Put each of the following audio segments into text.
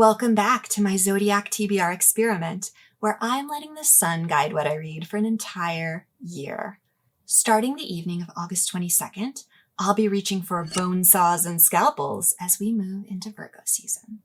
Welcome back to my Zodiac TBR experiment, where I'm letting the sun guide what I read for an entire year. Starting the evening of August 22nd, I'll be reaching for bone saws and scalpels as we move into Virgo season.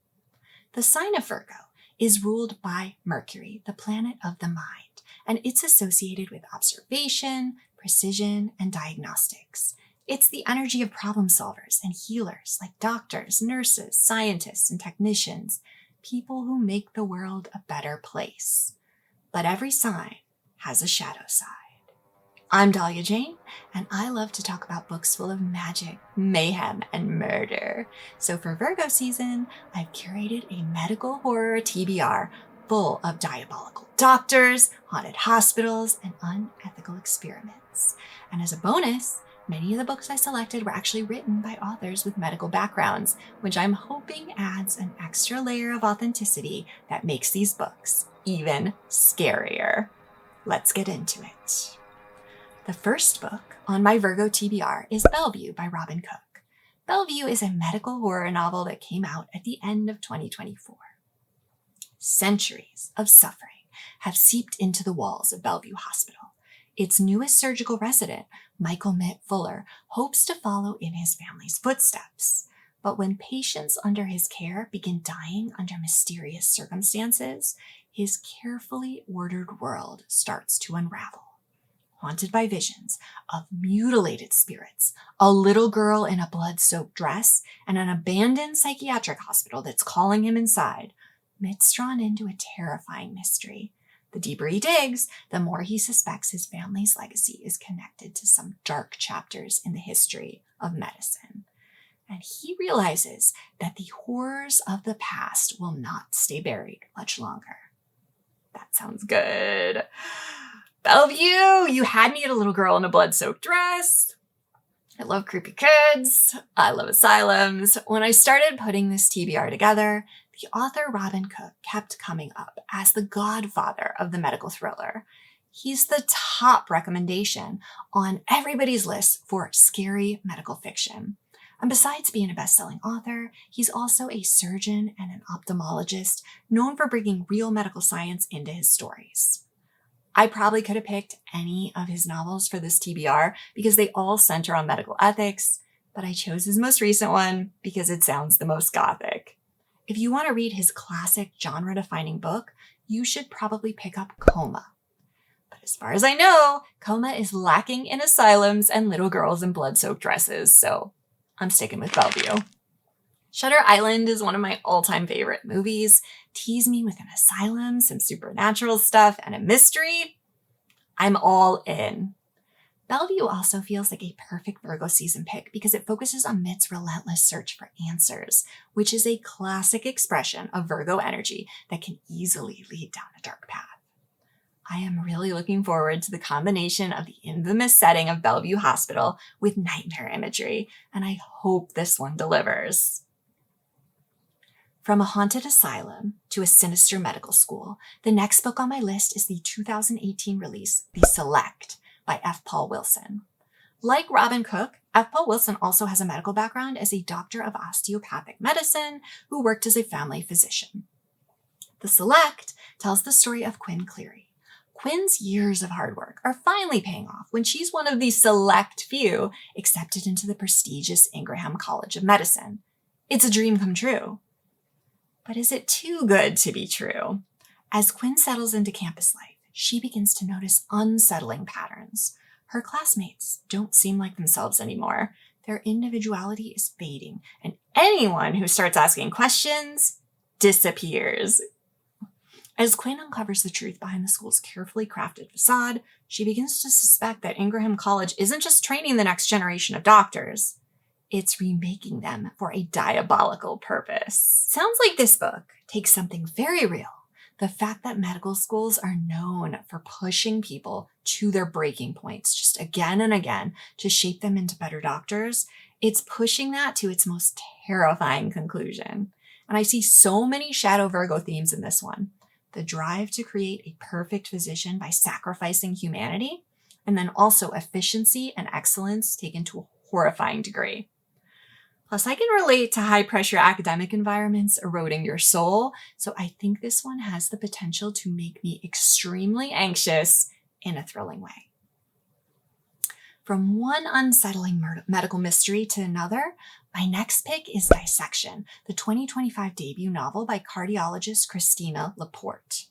The sign of Virgo is ruled by Mercury, the planet of the mind, and it's associated with observation, precision, and diagnostics. It's the energy of problem solvers and healers like doctors, nurses, scientists, and technicians, people who make the world a better place. But every sign has a shadow side. I'm Dahlia Jane, and I love to talk about books full of magic, mayhem, and murder. So for Virgo season, I've curated a medical horror TBR full of diabolical doctors, haunted hospitals, and unethical experiments. And as a bonus, many of the books I selected were actually written by authors with medical backgrounds, which I'm hoping adds an extra layer of authenticity that makes these books even scarier. Let's get into it. The first book on my Virgo TBR is Bellevue by Robin Cook. Bellevue is a medical horror novel that came out at the end of 2024. Centuries of suffering have seeped into the walls of Bellevue Hospital. Its newest surgical resident, Michael Mitt Fuller, hopes to follow in his family's footsteps. But when patients under his care begin dying under mysterious circumstances, his carefully ordered world starts to unravel. Haunted by visions of mutilated spirits, a little girl in a blood-soaked dress, and an abandoned psychiatric hospital that's calling him inside, Mitt's drawn into a terrifying mystery. The deeper he digs, the more he suspects his family's legacy is connected to some dark chapters in the history of medicine. And he realizes that the horrors of the past will not stay buried much longer. That sounds good. Bellevue, you had me at a little girl in a blood-soaked dress. I love creepy kids. I love asylums. When I started putting this TBR together, the author Robin Cook kept coming up as the godfather of the medical thriller. He's the top recommendation on everybody's list for scary medical fiction. And besides being a best-selling author, he's also a surgeon and an ophthalmologist known for bringing real medical science into his stories. I probably could have picked any of his novels for this TBR because they all center on medical ethics, but I chose his most recent one because it sounds the most gothic. If you want to read his classic genre-defining book, you should probably pick up Coma. But as far as I know, Coma is lacking in asylums and little girls in blood-soaked dresses, so I'm sticking with Bellevue. Shutter Island is one of my all-time favorite movies. Tease me with an asylum, some supernatural stuff, and a mystery. I'm all in. Bellevue also feels like a perfect Virgo season pick because it focuses on Mitt's relentless search for answers, which is a classic expression of Virgo energy that can easily lead down a dark path. I am really looking forward to the combination of the infamous setting of Bellevue Hospital with nightmare imagery, and I hope this one delivers. From a haunted asylum to a sinister medical school, the next book on my list is the 2018 release, The Select, by F. Paul Wilson. Like Robin Cook, F. Paul Wilson also has a medical background as a doctor of osteopathic medicine who worked as a family physician. The Select tells the story of Quinn Cleary. Quinn's years of hard work are finally paying off when she's one of the select few accepted into the prestigious Ingraham College of Medicine. It's a dream come true. But is it too good to be true? As Quinn settles into campus life, she begins to notice unsettling patterns. Her classmates don't seem like themselves anymore. Their individuality is fading, and anyone who starts asking questions disappears. As Quinn uncovers the truth behind the school's carefully crafted facade, she begins to suspect that Ingraham College isn't just training the next generation of doctors. It's remaking them for a diabolical purpose. Sounds like this book takes something very real, the fact that medical schools are known for pushing people to their breaking points just again and again to shape them into better doctors. It's pushing that to its most terrifying conclusion. And I see so many shadow Virgo themes in this one. The drive to create a perfect physician by sacrificing humanity, and then also efficiency and excellence taken to a horrifying degree. Plus, I can relate to high-pressure academic environments eroding your soul, so I think this one has the potential to make me extremely anxious in a thrilling way. From one unsettling medical mystery to another, my next pick is Dissection, the 2025 debut novel by cardiologist Christina Laporte.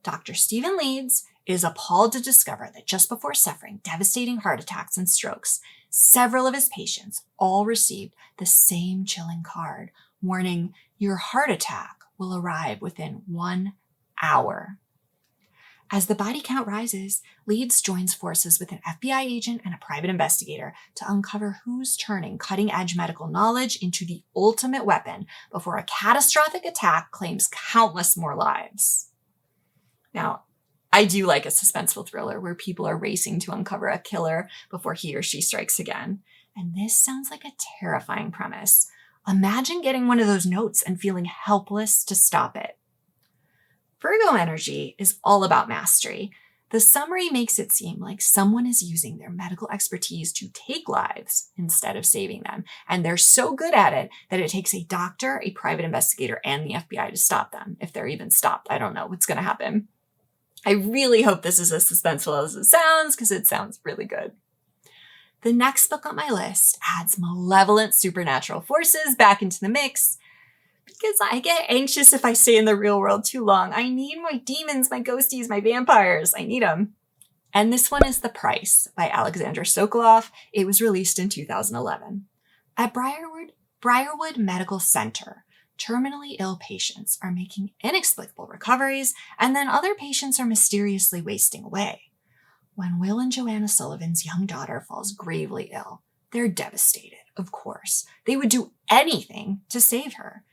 Dr. Stephen Leeds is appalled to discover that just before suffering devastating heart attacks and strokes, several of his patients all received the same chilling card, warning, "Your heart attack will arrive within 1 hour." As the body count rises, Leeds joins forces with an FBI agent and a private investigator to uncover who's turning cutting-edge medical knowledge into the ultimate weapon before a catastrophic attack claims countless more lives. Now, I do like a suspenseful thriller where people are racing to uncover a killer before he or she strikes again. And this sounds like a terrifying premise. Imagine getting one of those notes and feeling helpless to stop it. Virgo energy is all about mastery. The summary makes it seem like someone is using their medical expertise to take lives instead of saving them. And they're so good at it that it takes a doctor, a private investigator, and the FBI to stop them. If they're even stopped, I don't know what's going to happen. I really hope this is as suspenseful as it sounds because it sounds really good. The next book on my list adds malevolent supernatural forces back into the mix because I get anxious if I stay in the real world too long. I need my demons, my ghosties, my vampires. I need them. And this one is The Price by Alexandra Sokoloff. It was released in 2011. At Briarwood Medical Center, terminally ill patients are making inexplicable recoveries, and then other patients are mysteriously wasting away. When Will and Joanna Sullivan's young daughter falls gravely ill, they're devastated, of course. They would do anything to save her.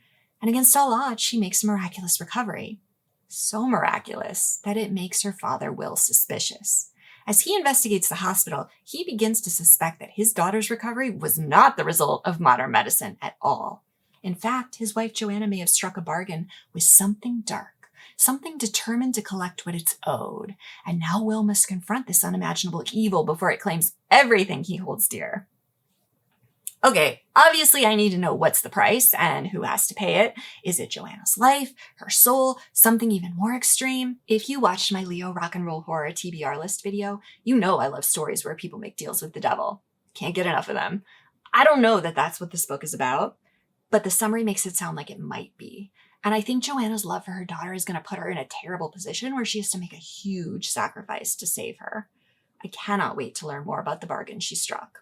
And against all odds, she makes a miraculous recovery. So miraculous that it makes her father, Will, suspicious. As he investigates the hospital, he begins to suspect that his daughter's recovery was not the result of modern medicine at all. In fact, his wife Joanna may have struck a bargain with something dark, something determined to collect what it's owed. And now Will must confront this unimaginable evil before it claims everything he holds dear. Okay, obviously I need to know what's the price and who has to pay it. Is it Joanna's life, her soul, something even more extreme? If you watched my Leo Rock and Roll Horror TBR list video, you know I love stories where people make deals with the devil. Can't get enough of them. I don't know that that's what this book is about, but the summary makes it sound like it might be. And I think Joanna's love for her daughter is going to put her in a terrible position where she has to make a huge sacrifice to save her. I cannot wait to learn more about the bargain she struck.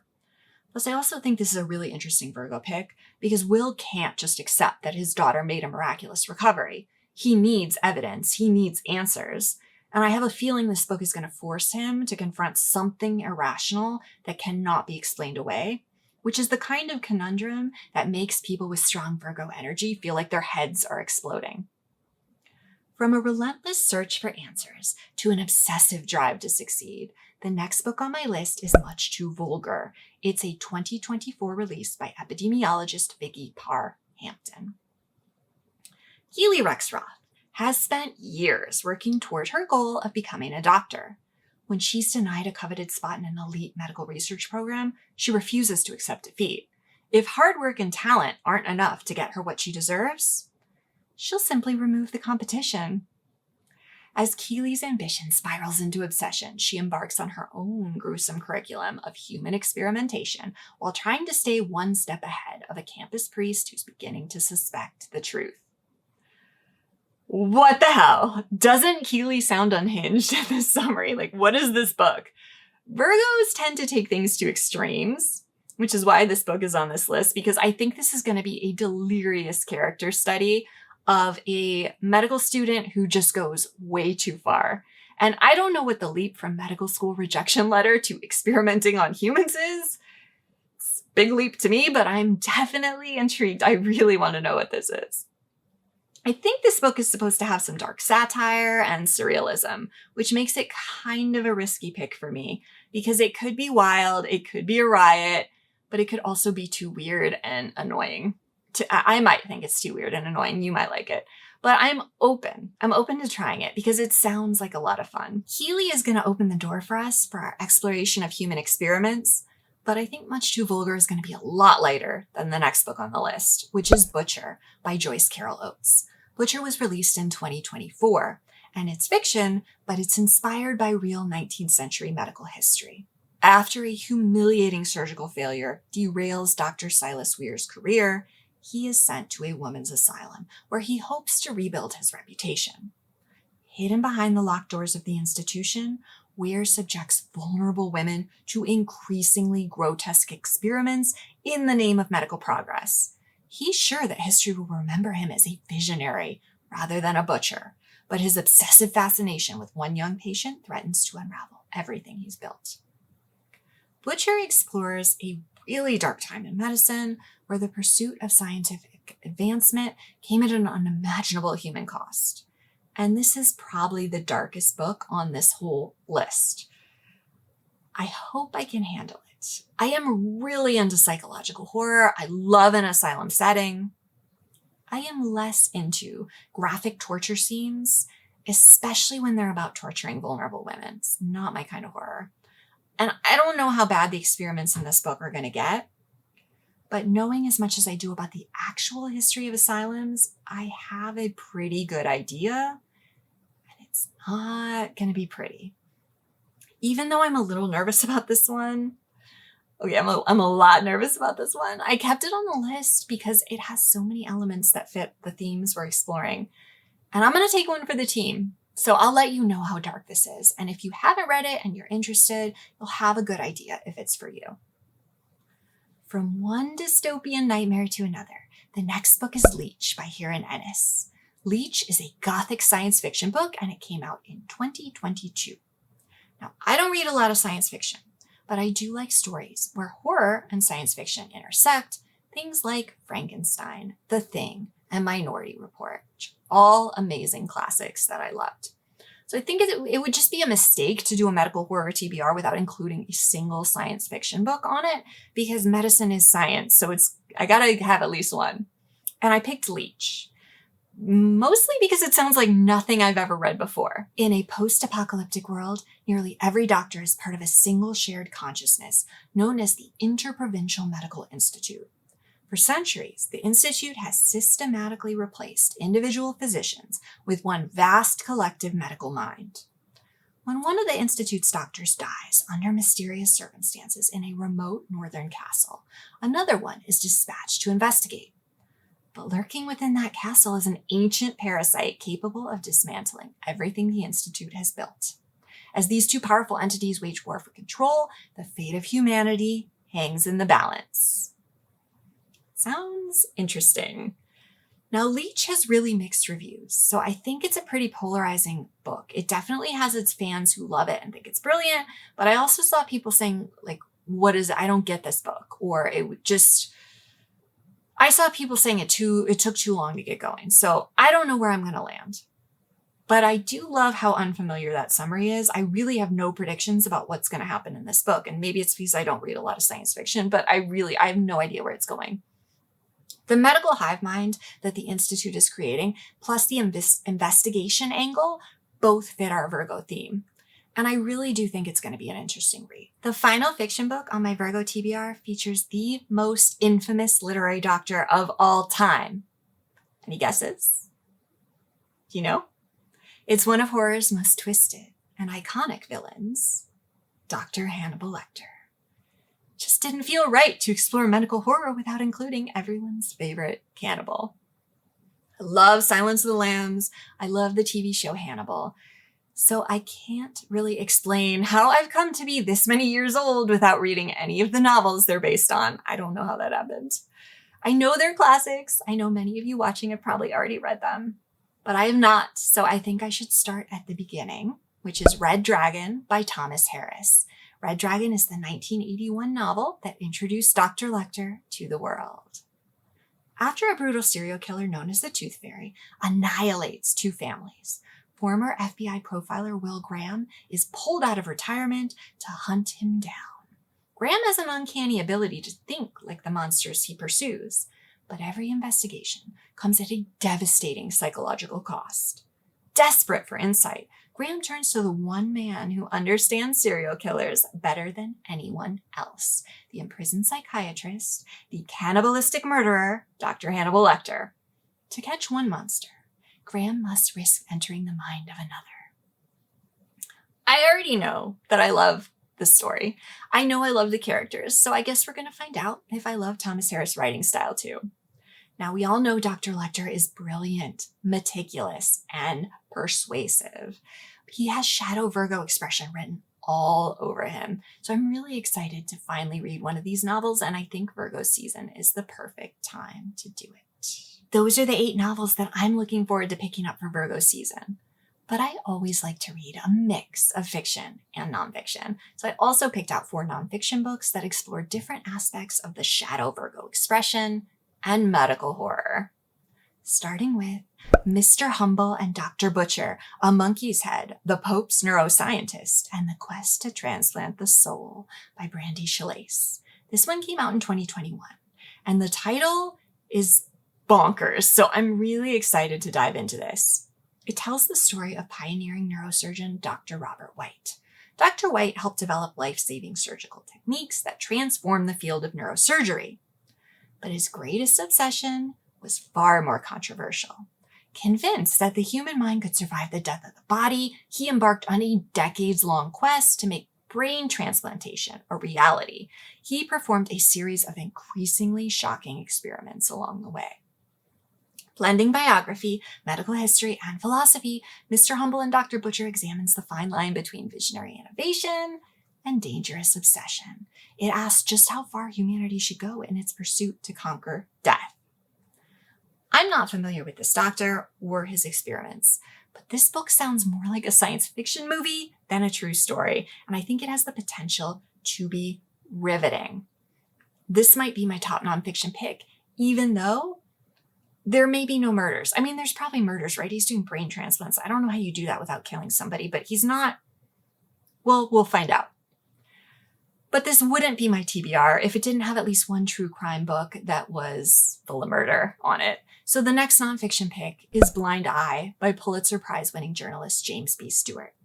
Plus, I also think this is a really interesting Virgo pick because Will can't just accept that his daughter made a miraculous recovery. He needs evidence. He needs answers. And I have a feeling this book is going to force him to confront something irrational that cannot be explained away, which is the kind of conundrum that makes people with strong Virgo energy feel like their heads are exploding. From a relentless search for answers to an obsessive drive to succeed, the next book on my list is much too vulgar. It's a 2024 release by epidemiologist Vicki Parr Hampton. Keely Rexroth has spent years working toward her goal of becoming a doctor. When she's denied a coveted spot in an elite medical research program, she refuses to accept defeat. If hard work and talent aren't enough to get her what she deserves, she'll simply remove the competition. As Keely's ambition spirals into obsession, she embarks on her own gruesome curriculum of human experimentation while trying to stay one step ahead of a campus priest who's beginning to suspect the truth. What the hell? Doesn't Keely sound unhinged in this summary? Like, what is this book? Virgos tend to take things to extremes, which is why this book is on this list, because I think this is going to be a delirious character study of a medical student who just goes way too far. And I don't know what the leap from medical school rejection letter to experimenting on humans is. It's a big leap to me, but I'm definitely intrigued. I really want to know what this is. I think this book is supposed to have some dark satire and surrealism, which makes it kind of a risky pick for me because it could be wild, it could be a riot, but it could also be too weird and annoying. I might think it's too weird and annoying. You might like it, but I'm open. I'm open to trying it because it sounds like a lot of fun. Keely is going to open the door for us for our exploration of human experiments, But I think Much Too Vulgar is going to be a lot lighter than the next book on the list, which is Butcher by Joyce Carol Oates. Butcher was released in 2024, and it's fiction, but it's inspired by real 19th century medical history. After a humiliating surgical failure derails Dr. Silas Weir's career, he is sent to a women's asylum where he hopes to rebuild his reputation. Hidden behind the locked doors of the institution, Weir subjects vulnerable women to increasingly grotesque experiments in the name of medical progress. He's sure that history will remember him as a visionary rather than a butcher, but his obsessive fascination with one young patient threatens to unravel everything he's built. Butcher explores a really dark time in medicine where the pursuit of scientific advancement came at an unimaginable human cost. And this is probably the darkest book on this whole list. I hope I can handle it. I am really into psychological horror. I love an asylum setting. I am less into graphic torture scenes, especially when they're about torturing vulnerable women. It's not my kind of horror. And I don't know how bad the experiments in this book are going to get, but knowing as much as I do about the actual history of asylums, I have a pretty good idea, and it's not going to be pretty. Even though I'm a little nervous about this one, I'm a lot nervous about this one. I kept it on the list because it has so many elements that fit the themes we're exploring. And I'm going to take one for the team. So I'll let you know how dark this is. And if you haven't read it and you're interested, you'll have a good idea if it's for you. From one dystopian nightmare to another, the next book is Leech by Hiran Ennis. Leech is a gothic science fiction book, and it came out in 2022. Now, I don't read a lot of science fiction, but I do like stories where horror and science fiction intersect, things like Frankenstein, The Thing, and Minority Report, which are all amazing classics that I loved. So I think it would just be a mistake to do a medical horror TBR without including a single science fiction book on it, because medicine is science, so I gotta have at least one. And I picked Leech, mostly because it sounds like nothing I've ever read before. In a post-apocalyptic world, nearly every doctor is part of a single shared consciousness known as the Interprovincial Medical Institute. For centuries, the Institute has systematically replaced individual physicians with one vast collective medical mind. When one of the Institute's doctors dies under mysterious circumstances in a remote northern castle, another one is dispatched to investigate. But lurking within that castle is an ancient parasite capable of dismantling everything the Institute has built. As these two powerful entities wage war for control, the fate of humanity hangs in the balance. Sounds interesting. Now, Leech has really mixed reviews, so I think it's a pretty polarizing book. It definitely has its fans who love it and think it's brilliant, but I also saw people saying, like, what is it? I don't get this book, or I saw people saying it took too long to get going. So I don't know where I'm going to land. But I do love how unfamiliar that summary is. I really have no predictions about what's going to happen in this book. And maybe it's because I don't read a lot of science fiction, but I have no idea where it's going. The medical hive mind that the Institute is creating, plus the investigation angle, both fit our Virgo theme. And I really do think it's going to be an interesting read. The final fiction book on my Virgo TBR features the most infamous literary doctor of all time. Any guesses? Do you know? It's one of horror's most twisted and iconic villains, Dr. Hannibal Lecter. Just didn't feel right to explore medical horror without including everyone's favorite cannibal. I love Silence of the Lambs. I love the TV show Hannibal. So I can't really explain how I've come to be this many years old without reading any of the novels they're based on. I don't know how that happened. I know they're classics. I know many of you watching have probably already read them, but I have not. So I think I should start at the beginning, which is Red Dragon by Thomas Harris. Red Dragon is the 1981 novel that introduced Dr. Lecter to the world. After a brutal serial killer known as the Tooth Fairy annihilates two families, former FBI profiler Will Graham is pulled out of retirement to hunt him down. Graham has an uncanny ability to think like the monsters he pursues, but every investigation comes at a devastating psychological cost. Desperate for insight, Graham turns to the one man who understands serial killers better than anyone else, the imprisoned psychiatrist, the cannibalistic murderer, Dr. Hannibal Lecter. To catch one monster, Graham must risk entering the mind of another. I already know that I love this story. I know I love the characters, so I guess we're going to find out if I love Thomas Harris' writing style too. Now, we all know Dr. Lecter is brilliant, meticulous, and persuasive. He has shadow Virgo expression written all over him. So I'm really excited to finally read one of these novels, and I think Virgo season is the perfect time to do it. Those are the 8 novels that I'm looking forward to picking up for Virgo season. But I always like to read a mix of fiction and nonfiction. So I also picked out 4 nonfiction books that explore different aspects of the shadow Virgo expression and medical horror. Starting with Mr. Humble and Dr. Butcher, A Monkey's Head, the Pope's Neuroscientist, and the Quest to Transplant the Soul by Brandy Shalais. This one came out in 2021, and the title is bonkers, so I'm really excited to dive into this. It tells the story of pioneering neurosurgeon Dr. Robert White. Dr. White helped develop life-saving surgical techniques that transformed the field of neurosurgery. But his greatest obsession was far more controversial. Convinced that the human mind could survive the death of the body, he embarked on a decades-long quest to make brain transplantation a reality. He performed a series of increasingly shocking experiments along the way. Blending biography, medical history, and philosophy, Mr. Humble and Dr. Butcher examines the fine line between visionary innovation and dangerous obsession. It asks just how far humanity should go in its pursuit to conquer death. I'm not familiar with this doctor or his experiments, but this book sounds more like a science fiction movie than a true story, and I think it has the potential to be riveting. This might be my top nonfiction pick, even though there may be no murders. I mean, there's probably murders, right? He's doing brain transplants. I don't know how you do that without killing somebody, but he's not. Well, we'll find out. But this wouldn't be my TBR if it didn't have at least one true crime book that was full of murder on it. So the next nonfiction pick is Blind Eye by Pulitzer Prize-winning journalist James B. Stewart.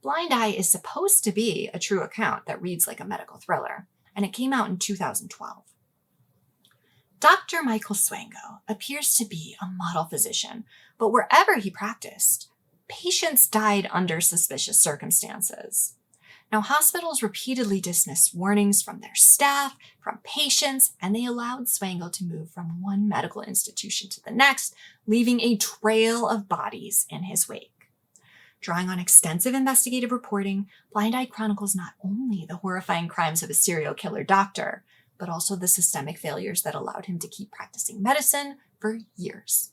Blind Eye is supposed to be a true account that reads like a medical thriller, and it came out in 2012. Dr. Michael Swango appears to be a model physician, but wherever he practiced, patients died under suspicious circumstances. Now, hospitals repeatedly dismissed warnings from their staff, from patients, and they allowed Swango to move from one medical institution to the next, leaving a trail of bodies in his wake. Drawing on extensive investigative reporting, Blind Eye chronicles not only the horrifying crimes of a serial killer doctor, but also the systemic failures that allowed him to keep practicing medicine for years.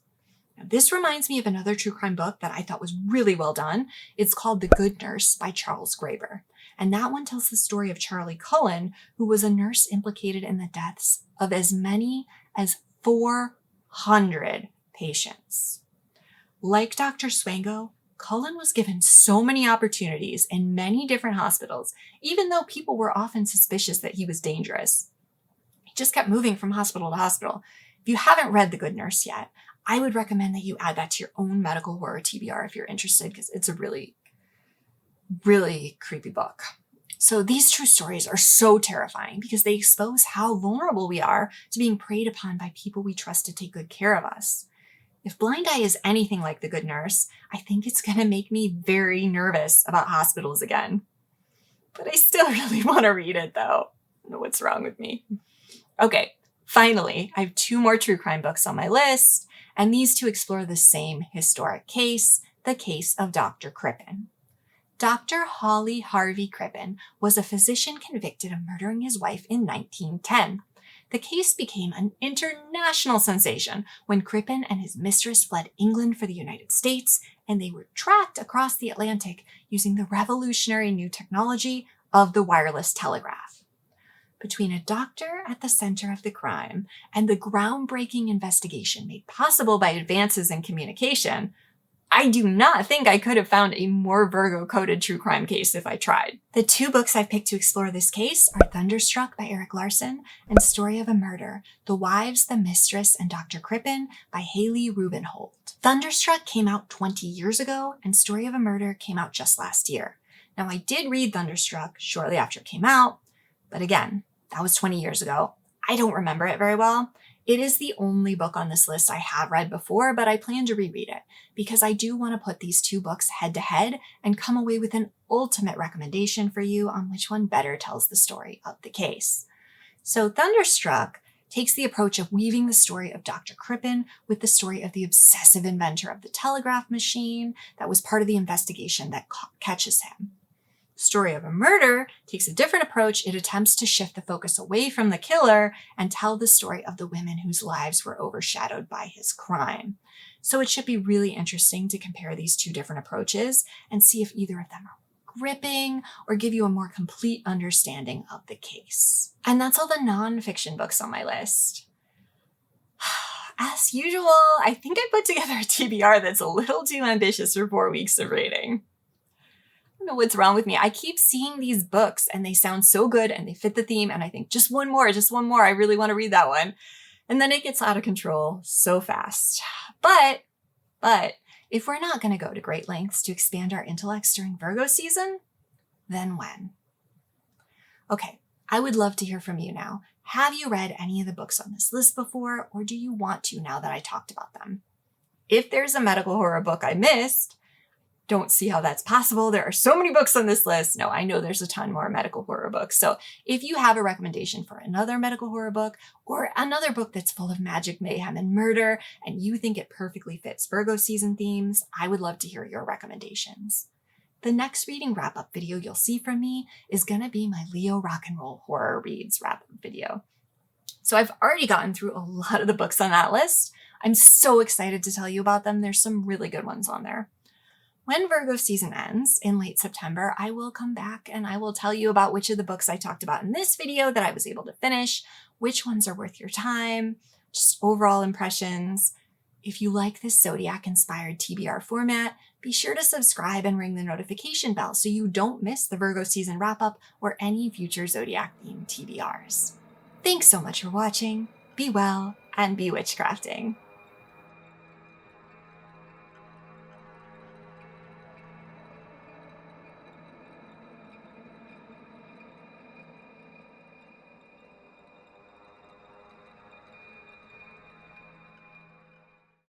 Now, this reminds me of another true crime book that I thought was really well done. It's called The Good Nurse by Charles Graeber. And that one tells the story of Charlie Cullen, who was a nurse implicated in the deaths of as many as 400 patients. Like Dr. Swango, Cullen was given so many opportunities in many different hospitals, even though people were often suspicious that he was dangerous. He just kept moving from hospital to hospital. If you haven't read The Good Nurse yet, I would recommend that you add that to your own medical horror TBR if you're interested, because it's a really, really creepy book. So these true stories are so terrifying because they expose how vulnerable we are to being preyed upon by people we trust to take good care of us. If Blind Eye is anything like The Good Nurse, I think it's going to make me very nervous about hospitals again. But I still really want to read it, though. I don't know what's wrong with me. Okay, finally, I have 2 more true crime books on my list, and these 2 explore the same historic case, the case of Dr. Crippen. Dr. Holly Harvey Crippen was a physician convicted of murdering his wife in 1910. The case became an international sensation when Crippen and his mistress fled England for the United States, and they were tracked across the Atlantic using the revolutionary new technology of the wireless telegraph. Between a doctor at the center of the crime and the groundbreaking investigation made possible by advances in communication, I do not think I could have found a more Virgo-coded true crime case if I tried. The two books I've picked to explore this case are Thunderstruck by Eric Larson and Story of a Murder, The Wives, the Mistress, and Dr. Crippen by Haley Rubenhold. Thunderstruck came out 20 years ago, and Story of a Murder came out just last year. Now, I did read Thunderstruck shortly after it came out, but again, that was 20 years ago. I don't remember it very well. It is the only book on this list I have read before, but I plan to reread it because I do want to put these two books head to head and come away with an ultimate recommendation for you on which one better tells the story of the case. So Thunderstruck takes the approach of weaving the story of Dr. Crippen with the story of the obsessive inventor of the telegraph machine that was part of the investigation that catches him. Story of a Murder takes a different approach. It attempts to shift the focus away from the killer and tell the story of the women whose lives were overshadowed by his crime. So it should be really interesting to compare these two different approaches and see if either of them are gripping or give you a more complete understanding of the case. And that's all the nonfiction books on my list. As usual, I think I put together a TBR that's a little too ambitious for 4 weeks of reading. I don't know what's wrong with me. I keep seeing these books and they sound so good and they fit the theme and I think just one more. I really want to read that one. And then it gets out of control so fast. But if we're not going to go to great lengths to expand our intellects during Virgo season, then when? Okay, I would love to hear from you now. Have you read any of the books on this list before, or do you want to now that I talked about them? If there's a medical horror book I missed, don't see how that's possible. There are so many books on this list. No, I know there's a ton more medical horror books. So if you have a recommendation for another medical horror book or another book that's full of magic, mayhem, and murder, and you think it perfectly fits Virgo season themes, I would love to hear your recommendations. The next reading wrap-up video you'll see from me is going to be my Leo rock and roll horror reads wrap-up video. So I've already gotten through a lot of the books on that list. I'm so excited to tell you about them. There's some really good ones on there. When Virgo season ends in late September, I will come back and I will tell you about which of the books I talked about in this video that I was able to finish, which ones are worth your time, just overall impressions. If you like this Zodiac-inspired TBR format, be sure to subscribe and ring the notification bell so you don't miss the Virgo season wrap-up or any future Zodiac-themed TBRs. Thanks so much for watching. Be well and be witchcrafting.